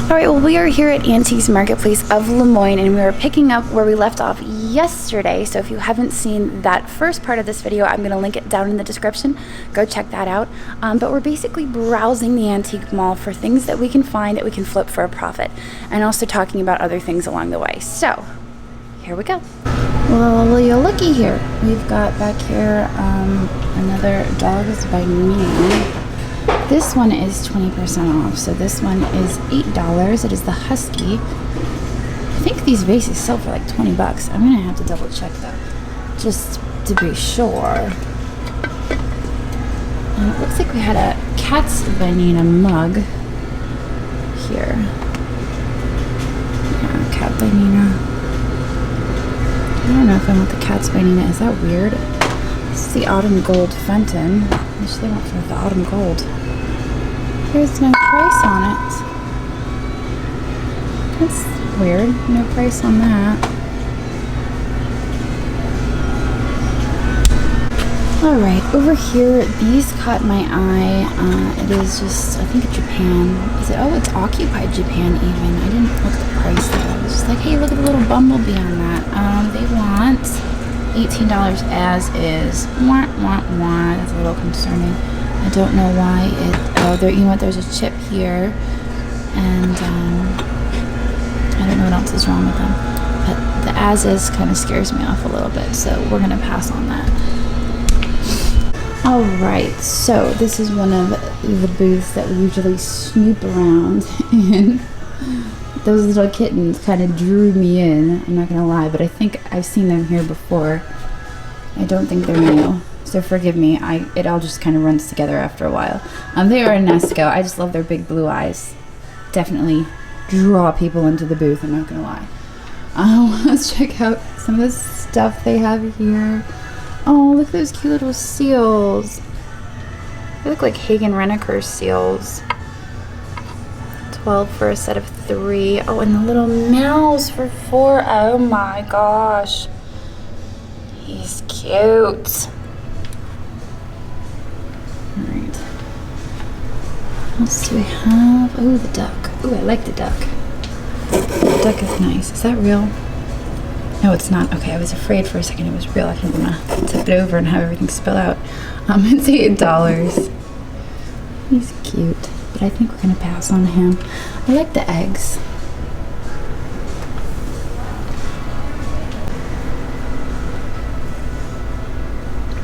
Alright, well, we are here at Antiques Marketplace of Lemoyne, and we are picking up where we left off yesterday. So if you haven't seen that first part of this video, I'm going to link it down in the description. Go check that out. But we're basically browsing the antique mall for things that we can find that we can flip for a profit, and also talking about other things along the way. So here we go. Well, you're looky here. We've got back here another Dogs by Me. This one is 20% off, so this one is $8. It is the Husky. I think these vases sell for like 20 bucks. I'm gonna have to double check though, just to be sure. And it looks like we had a Cats by Nina mug here. Yeah, Cat by Nina. I don't know if I want the Cats by Nina. Is that weird? This is the Autumn Gold Fenton. How much they want for the Autumn Gold? There's no price on it. That's weird. No price on that. Alright, over here, these caught my eye. It is just, I think it's Japan. Is it? Oh, it's Occupied Japan even. I didn't look at the price though. I was just like, hey, look at the little bumblebee on that. They want $18 as is. Wah, wah, wah. That's a little concerning. I don't know why it, oh, there, you know what, there's a chip here, and I don't know what else is wrong with them, but the as-is kind of scares me off a little bit, so we're going to pass on that. Alright, so this is one of the booths that we usually snoop around in. Those little kittens kind of drew me in, I'm not going to lie, but I think I've seen them here before. I don't think they're new. So forgive me, it all just kind of runs together after a while. They are a Nesco. I just love their big blue eyes. Definitely draw people into the booth, I'm not going to lie. Let's check out some of the stuff they have here. Oh, look at those cute little seals. They look like Hagen Renaker seals. 12 for a set of 3. Oh, and the little mouse for 4. Oh my gosh. He's cute. Alright. What else do we have? Oh, the duck. Oh, I like the duck. The duck is nice. Is that real? No, it's not. Okay, I was afraid for a second it was real. I didn't want to tip it over and have everything spill out. It's $8. He's cute, but I think we're going to pass on him. I like the eggs.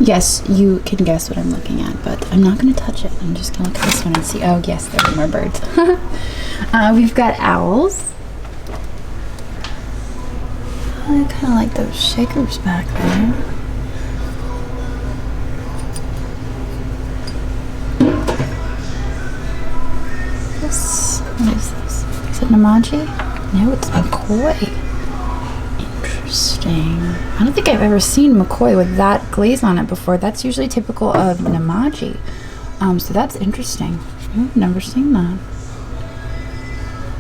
Yes, you can guess what I'm looking at, but I'm not going to touch it. I'm just going to look at this one and see. Oh, yes, there are more birds. We've got owls. I kind of like those shakers back there. What is this? Is it Namaji? No, it's McCoy. Interesting. I don't think I've ever seen McCoy with that glaze on it before. That's usually typical of Namaji. So that's interesting. I've never seen that.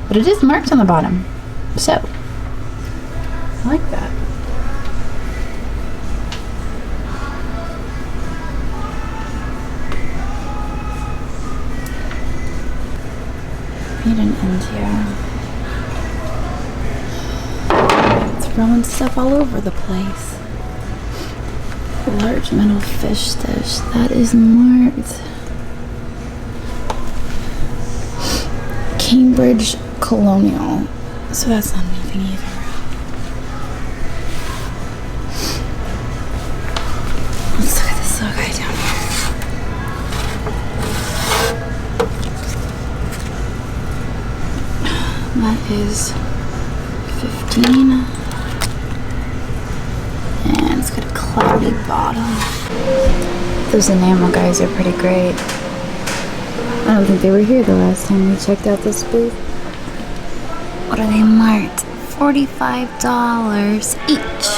But it is marked on the bottom. So, I like that. Made in India. Throwing stuff all over the place. Large metal fish dish. That is marked Cambridge Colonial. So that's not anything either. Let's look at this little guy down here. That is 15. And it's got a cloudy bottom. Those enamel guys are pretty great. I don't think they were here the last time we checked out this booth. What are they marked? $45 each.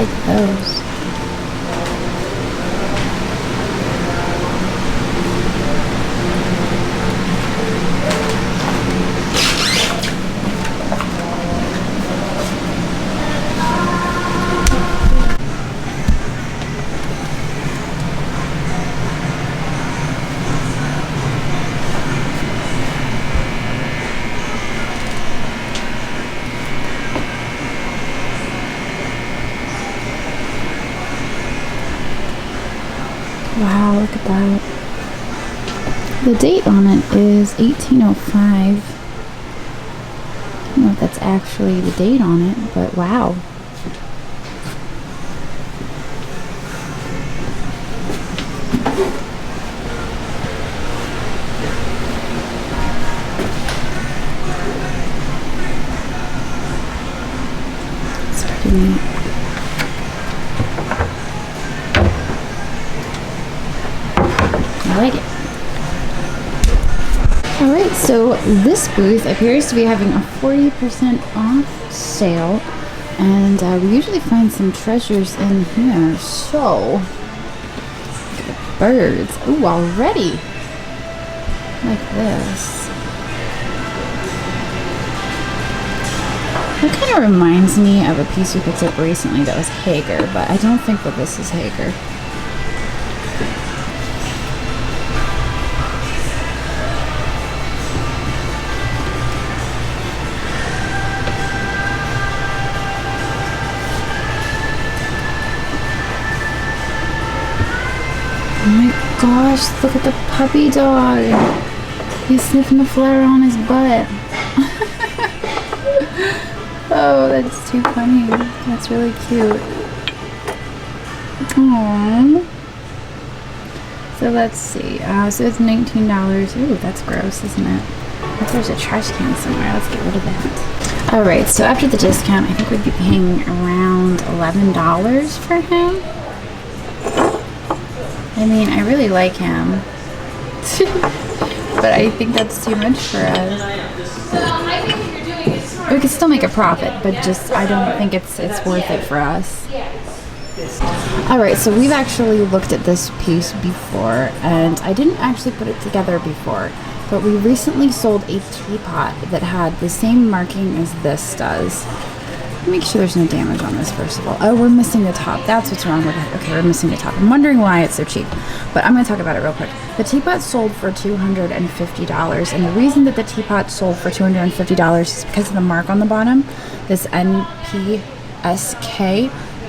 like those. Wow, look at that. The date on it is 1805. I don't know if that's actually the date on it, but wow. It's pretty neat. I like it. Alright, so this booth appears to be having a 40% off sale, and we usually find some treasures in here. So, look at the birds. Ooh, already! Like this. That kind of reminds me of a piece we picked up recently that was Hager, but I don't think that this is Hager. Oh my gosh, look at the puppy dog. He's sniffing the flower on his butt. Oh, that's too funny. That's really cute. Aww. So let's see. So it's $19. Ooh, that's gross, isn't it? If there's a trash can somewhere, let's get rid of that. Alright, so after the discount, I think we'd be paying around $11 for him. I mean, I really like him, but I think that's too much for us. We could still make a profit, but just I don't think it's worth it for us. Alright, so we've actually looked at this piece before, and I didn't actually put it together before, but we recently sold a teapot that had the same marking as this does. Make sure there's no damage on this first of all. Oh, we're missing the top. That's what's wrong with it. Okay, we're missing the top. I'm wondering why it's so cheap, but I'm going to talk about it real quick. The teapot sold for $250, and the reason that the teapot sold for $250 is because of the mark on the bottom, this NPSK.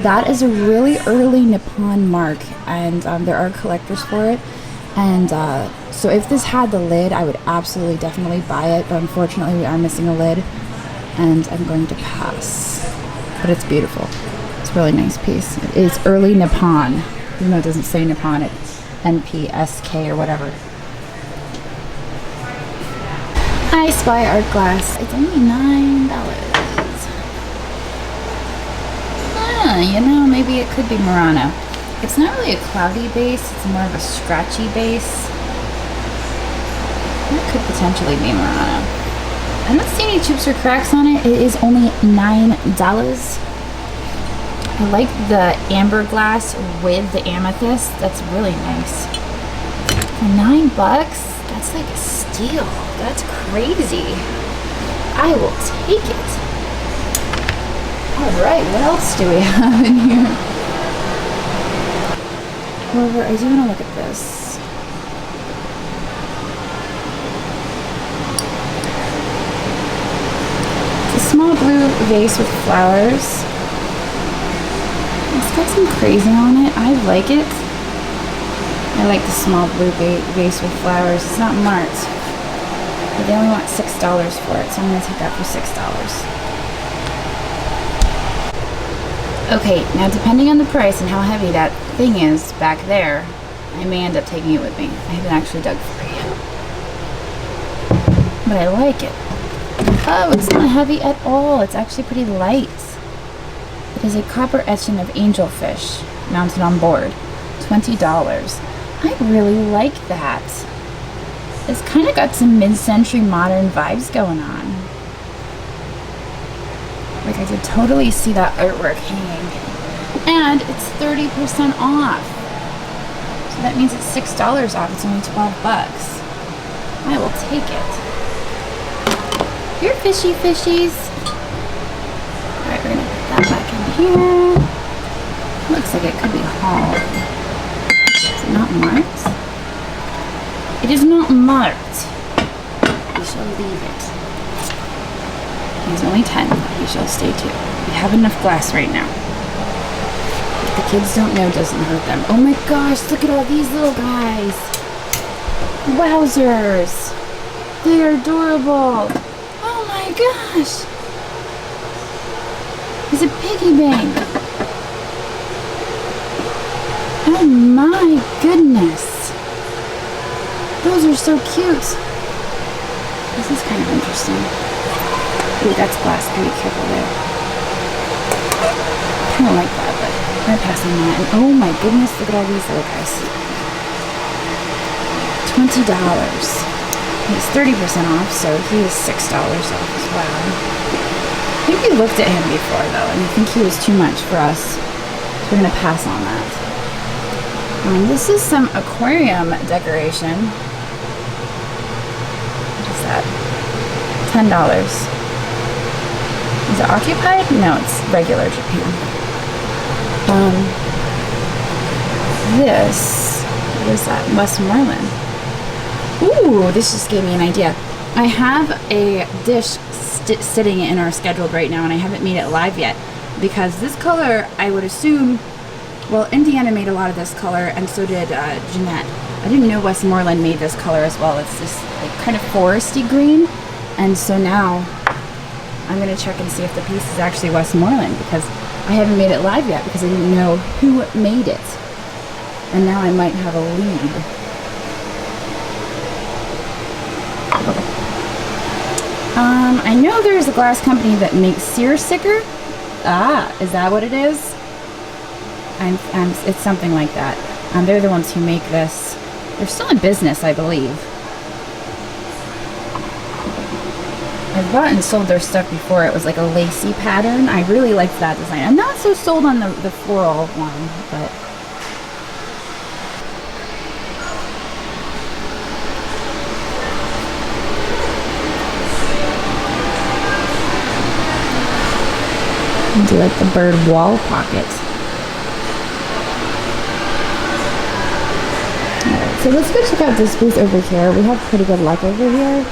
That is a really early Nippon mark, and there are collectors for it. And so if this had the lid, I would absolutely definitely buy it, but unfortunately we are missing a lid, and I'm going to pass. But it's beautiful. It's a really nice piece. It is early Nippon, even though it doesn't say Nippon, it's NPSK or whatever. I spy art glass. It's only $9. You know, maybe it could be Murano. It's not really a cloudy base, it's more of a scratchy base. That could potentially be Murano. I don't see any chips or cracks on it. It is only $9. I like the amber glass with the amethyst. That's really nice. For $9, that's like a steal. That's crazy. I will take it. Alright, what else do we have in here? However, I do want to look at this. It's a small blue vase with flowers. It's got some crazy on it. I like it. I like the small blue vase with flowers. It's not marked. But they only want $6 for it, so I'm going to take that for $6. Okay, now depending on the price and how heavy that thing is back there, I may end up taking it with me. I haven't actually dug for it yet. But I like it. Oh, it's not heavy at all. It's actually pretty light. It is a copper etching of angelfish mounted on board. $20. I really like that. It's kind of got some mid-century modern vibes going on. Like I could totally see that artwork hanging And it's 30% off. So that means it's $6 off. It's only 12 bucks. I will take it. Here, fishies. Alright, we're gonna put that back in here. Looks like it could be hauled. Is it not marked? It is not marked. We shall leave it. He's only 10, but he shall stay too. We have enough glass right now. If the kids don't know, it doesn't hurt them. Oh my gosh, look at all these little guys. Wowzers. They are adorable. Oh my gosh. It's a piggy bank. Oh my goodness. Those are so cute. This is kind of interesting. Ooh, that's glass. Gotta be careful there. I kind of like that, but I'm passing that. And oh my goodness, look at all these little guys. $20. He's 30% off, so he is $6 off as well. I think we looked at him before, though, and I think he was too much for us. So we're going to pass on that. This is some aquarium decoration. What is that? $10. Is it occupied? No, it's regular Japan. This, what is that? Westmoreland. Ooh, this just gave me an idea. I have a dish sitting in our scheduled right now, and I haven't made it live yet because this color, I would assume, well, Indiana made a lot of this color, and so did Jeanette. I didn't know Westmoreland made this color as well. It's this like, kind of foresty green, and so now I'm going to check and see if the piece is actually Westmoreland because I haven't made it live yet because I didn't know who made it. And now I might have a lead. I know there's a glass company that makes sear sticker. Ah, is that what it is? It's something like that. They're the ones who make this. They're still in business, I believe. I've bought and sold their stuff before. It was like a lacy pattern. I really liked that design. I'm not so sold on the floral one, but I do like the bird wall pocket. Alright, so let's go check out this booth over here. We have pretty good luck over here.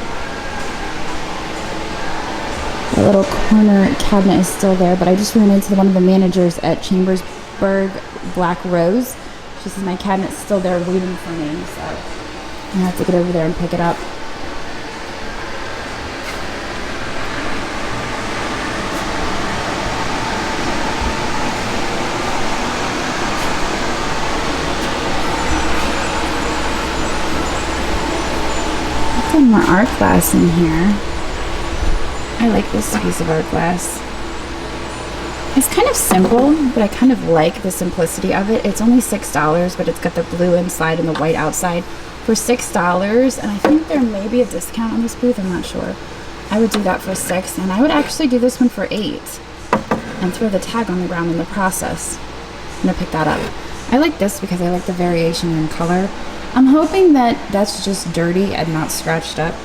The little corner cabinet is still there, but I just ran into one of the managers at Chambersburg Black Rose. She says my cabinet's still there waiting for me, so I have to get over there and pick it up. Some more art glass in here. I like this piece of art glass. It's kind of simple, but I kind of like the simplicity of it. It's only $6, but it's got the blue inside and the white outside for $6. And I think there may be a discount on this booth. I'm not sure. I would do that for $6, and I would actually do this one for $8 and throw the tag on the ground in the process. I'm gonna pick that up. I like this because I like the variation in color. I'm hoping that that's just dirty and not scratched up.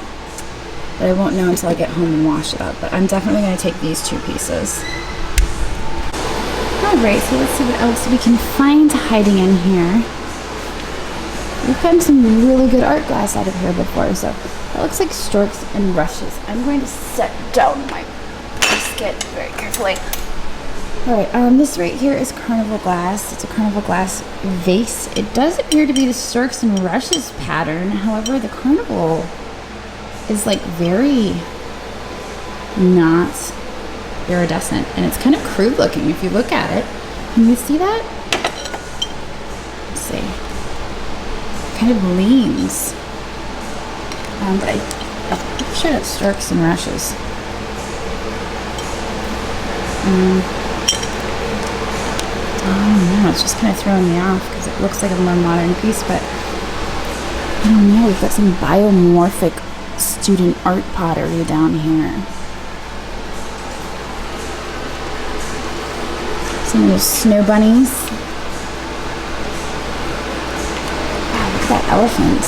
But I won't know until I get home and wash it up. But I'm definitely going to take these two pieces. Alright, so let's see what else we can find hiding in here. We've gotten some really good art glass out of here before, so that looks like strokes and brushes. I'm going to set down my basket very carefully. Alright, this right here is Carnival glass. It's a Carnival glass vase. It does appear to be the Storks and Rushes pattern. However, the Carnival is like very not iridescent, and it's kind of crude looking if you look at it. Can you see that? Let's see. It kind of leans. I'm sure that's Storks and Rushes. Oh no, it's just kind of throwing me off because it looks like a more modern piece, but I don't know. We've got some biomorphic student art pottery down here. Some of those snow bunnies. Wow, look at that elephant.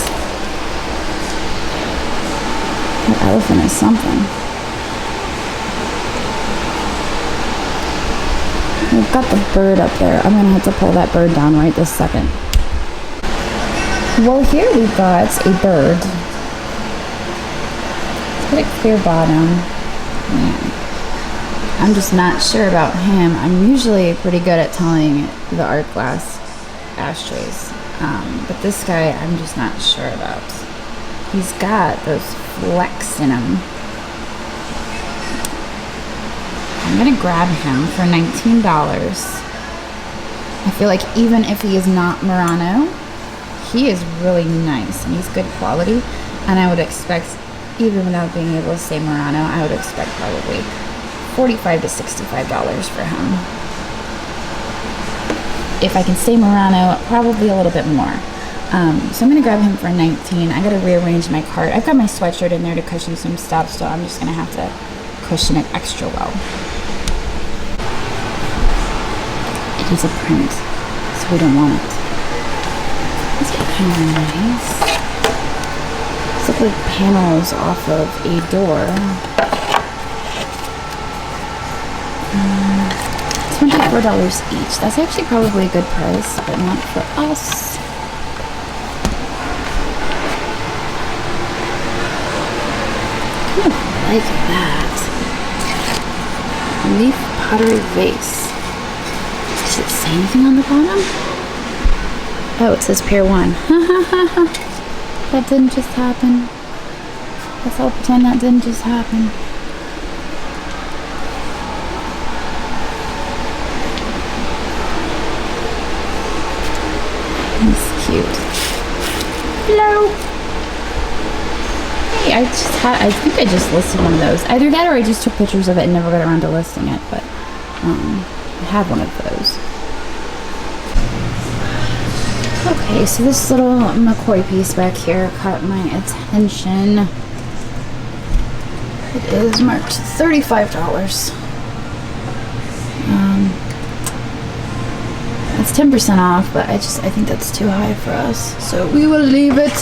That elephant is something. We've got the bird up there. I'm gonna have to pull that bird down right this second. Well, here we've got a bird. It's got a clear bottom. Man, I'm just not sure about him. I'm usually pretty good at telling the art glass ashtrays. But this guy, I'm just not sure about. He's got those flecks in him. I'm gonna grab him for $19. I feel like even if he is not Murano, he is really nice and he's good quality. And I would expect, even without being able to say Murano, I would expect probably $45 to $65 for him. If I can say Murano, probably a little bit more. So I'm gonna grab him for $19. I gotta rearrange my cart. I've got my sweatshirt in there to cushion some stuff, so I'm just gonna have to cushion it extra well. It is a print, so we don't want it. These are kind of nice. These look like panels off of a door. $24 each. That's actually probably a good price, but not for us. I kind of like that. Leafcutter vase. Does it say anything on the bottom? Oh, it says Pier 1. That didn't just happen. Guess I'll pretend that didn't just happen. He's cute. Hello. Hey, I think I just listed one of those. Either that or I just took pictures of it and never got around to listing it, but I have one of those. Okay, so this little McCoy piece back here caught my attention. It is marked $35. It's 10% off, but I think that's too high for us, so we will leave it.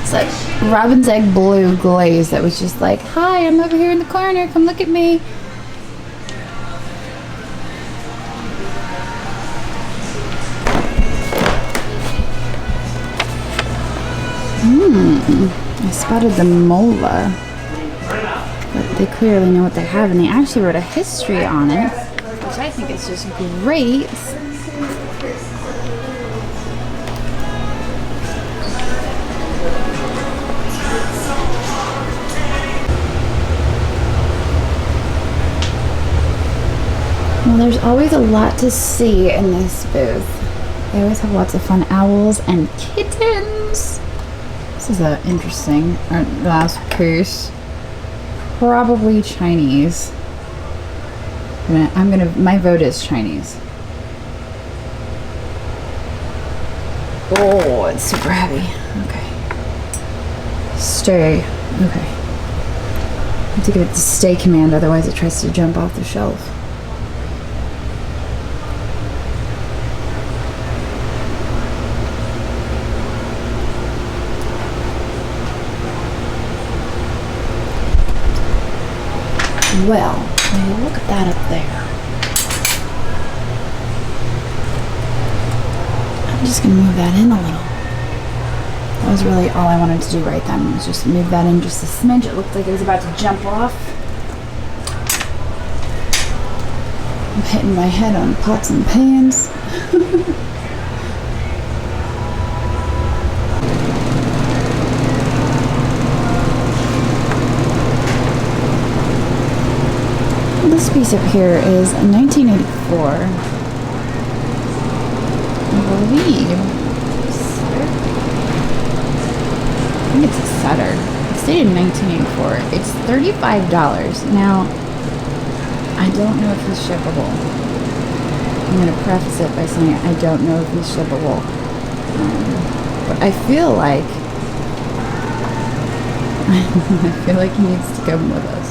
It's that robin's egg blue glaze that was just like, hi, I'm over here in the corner, come look at me. I spotted the mola, but they clearly know what they have, and they actually wrote a history on it, which I think is just great. Well, there's always a lot to see in this booth. They always have lots of fun owls and kittens. This is an interesting glass case. Probably Chinese. My vote is Chinese. Oh, it's super heavy. Okay. Stay. Okay. I have to give it the stay command, otherwise it tries to jump off the shelf. Well, look at that up there. I'm just going to move that in a little. That was really all I wanted to do right then, was just move that in just a smidge. It looked like it was about to jump off. I'm hitting my head on pots and pans. This piece up here is 1984. I believe. I think it's a setter. It's dated 1984. It's $35. Now, I don't know if he's shippable. I'm going to preface it by saying I don't know if he's shippable. But I feel like he needs to come with us.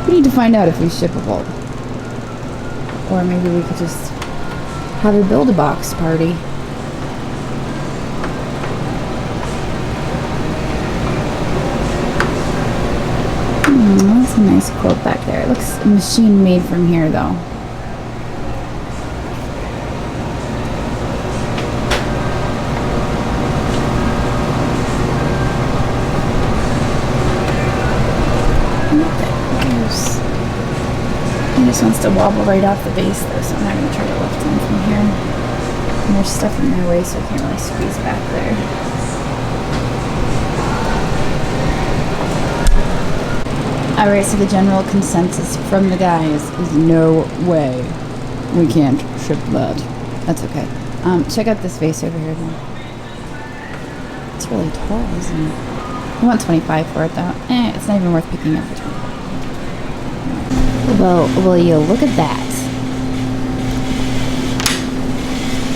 We need to find out if he's shippable. Or maybe we could just have a build-a-box party. That's a nice quilt back there. It looks machine made from here though. He just wants to wobble right off the base though, so I'm not going to try to lift him from here. And there's stuff in their way, so I can't really squeeze back there. Alright, so the general consensus from the guys is no way we can't ship that. That's okay. Check out this vase over here then. It's really tall, isn't it? I want 25 for it though. It's not even worth picking up for 25. Well, will you look at that?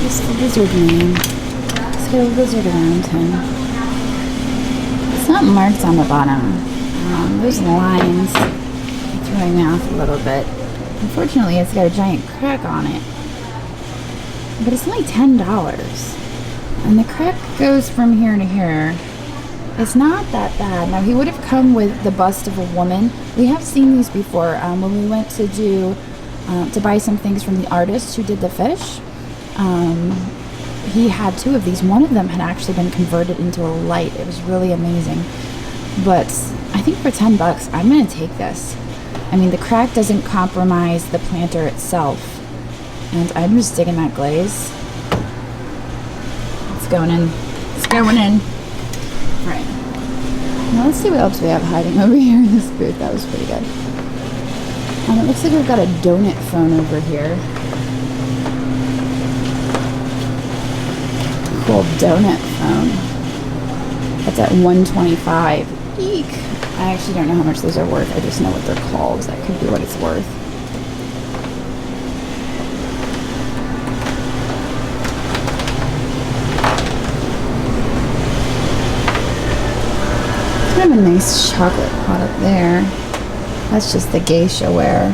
It's the lizard man. Let's get a lizard around him. It's not marked on the bottom. Those lines are throwing me off a little bit. Unfortunately, it's got a giant crack on it. But it's only $10. And the crack goes from here to here. It's not that bad. Now, he would have come with the bust of a woman. We have seen these before. When we went to buy some things from the artist who did the fish, he had 2 of these. One of them had actually been converted into a light. It was really amazing. But I think for $10, I'm going to take this. I mean, the crack doesn't compromise the planter itself. And I'm just digging that glaze. It's going in. It's going in. Right. Now let's see what else we have hiding over here in this booth. That was pretty good. It looks like we've got a donut phone over here. Cool donut phone. That's at $125. Eek. I actually don't know how much those are worth. I just know what they're called. That could be what it's worth. Kind of a nice chocolate pot up there. That's just the geisha ware.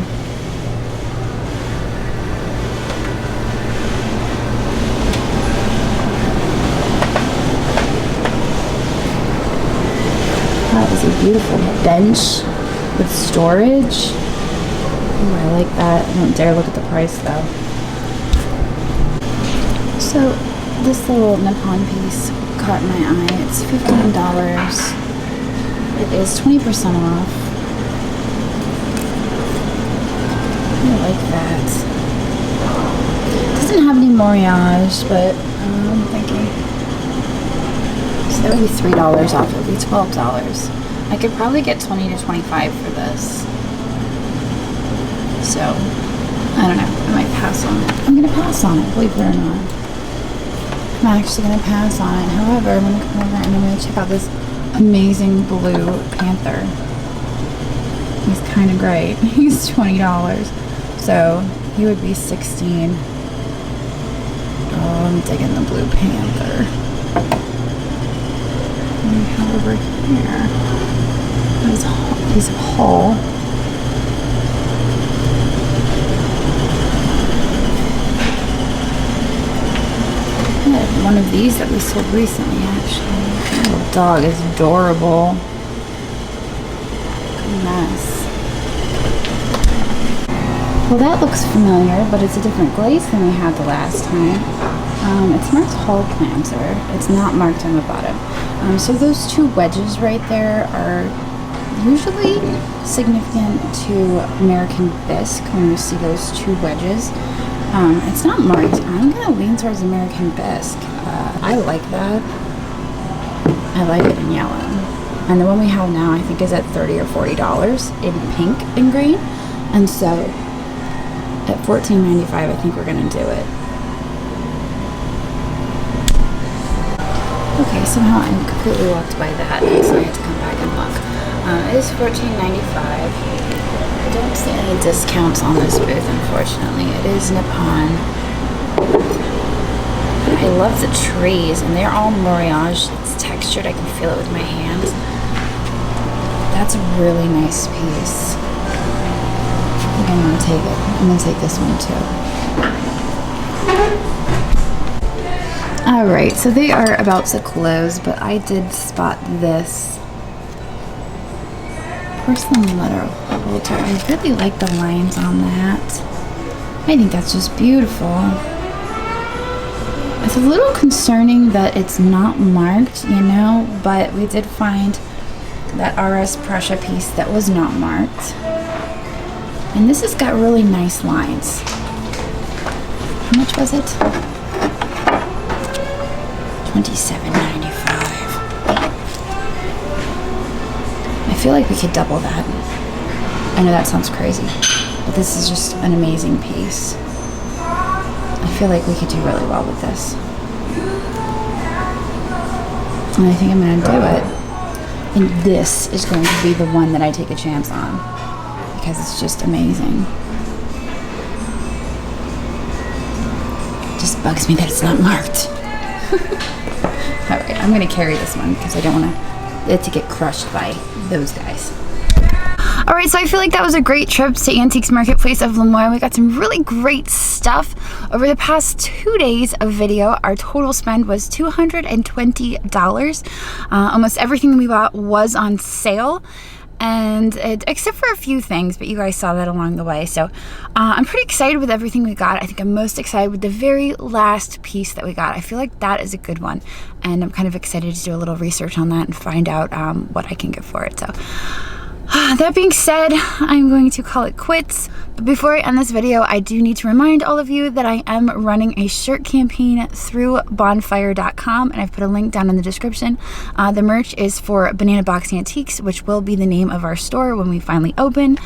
That is a beautiful bench with storage. Ooh, I like that. I don't dare look at the price though. So this little Nippon piece caught my eye. It's $15. It is 20% off. I like that. It doesn't have any moriage, but I'm thinking. So that would be $3 off. It would be $12. I could probably get 20 to 25 for this. So, I don't know. I might pass on it. I'm going to pass on it, believe it or not. I'm actually going to pass on it. However, I'm going to come over and I'm going to check out this amazing blue Panther. He's kind of great. He's $20. So he would be $16. Oh, I'm digging the blue Panther. And we have over here this piece of hull. I had one of these that we sold recently, actually. The little dog is adorable. Good mess. Well, that looks familiar, but it's a different glaze than we had the last time. It's marked Hull Planter. It's not marked on the bottom. So those 2 wedges right there are usually significant to American bisque when you see those 2 wedges. It's not marked. I'm going to lean towards American bisque. I like that. I like it in yellow. And the one we have now I think is at $30 or $40 in pink and green. And so at $14.95 I think we're going to do it. Okay, somehow I completely walked by that, so I had to come back and look. It is $14.95. I don't see any discounts on this booth, unfortunately. It is Nippon. I love the trees, and they're all moriage. It's textured. I can feel it with my hands. That's a really nice piece. I'm gonna take it. I'm gonna take this one too. Alright, so they are about to close, but I did spot this porcelain letter holder. I really like the lines on that. I think that's just beautiful. It's a little concerning that it's not marked, you know, but we did find that RS Prussia piece that was not marked. And this has got really nice lines. How much was it? $27.95. I feel like we could double that. I know that sounds crazy, but this is just an amazing piece. I feel like we could do really well with this. And I think I'm going to do it. And this is going to be the one that I take a chance on, because it's just amazing. It just bugs me that it's not marked. Alright, I'm going to carry this one because I don't want it to get crushed by those guys. Alright, so I feel like that was a great trip to Antiques Marketplace of Lemoyne. We got some really great stuff. Over the past 2 days of video, our total spend was $220. Almost everything we bought was on sale. And except for a few things, but you guys saw that along the way. So I'm pretty excited with everything we got. I think I'm most excited with the very last piece that we got. I feel like that is a good one, and I'm kind of excited to do a little research on that and find out what I can get for it. So that being said, I'm going to call it quits. But before I end this video, I do need to remind all of you that I am running a shirt campaign through bonfire.com, and I've put a link down in the description. The merch is for Banana Box Antiques, which will be the name of our store when we finally open.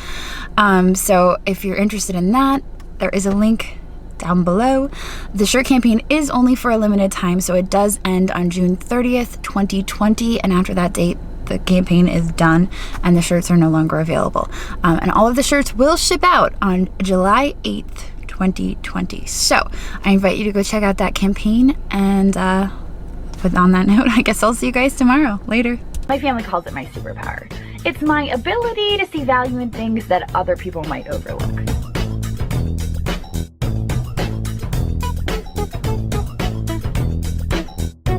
So if you're interested in that, there is a link down below. The shirt campaign is only for a limited time, so it does end on June 30th, 2020, and after that date, the campaign is done and the shirts are no longer available. And all of the shirts will ship out on July 8th, 2020. So I invite you to go check out that campaign, and with on that note, I guess I'll see you guys tomorrow. Later. My family calls it my superpower. It's my ability to see value in things that other people might overlook.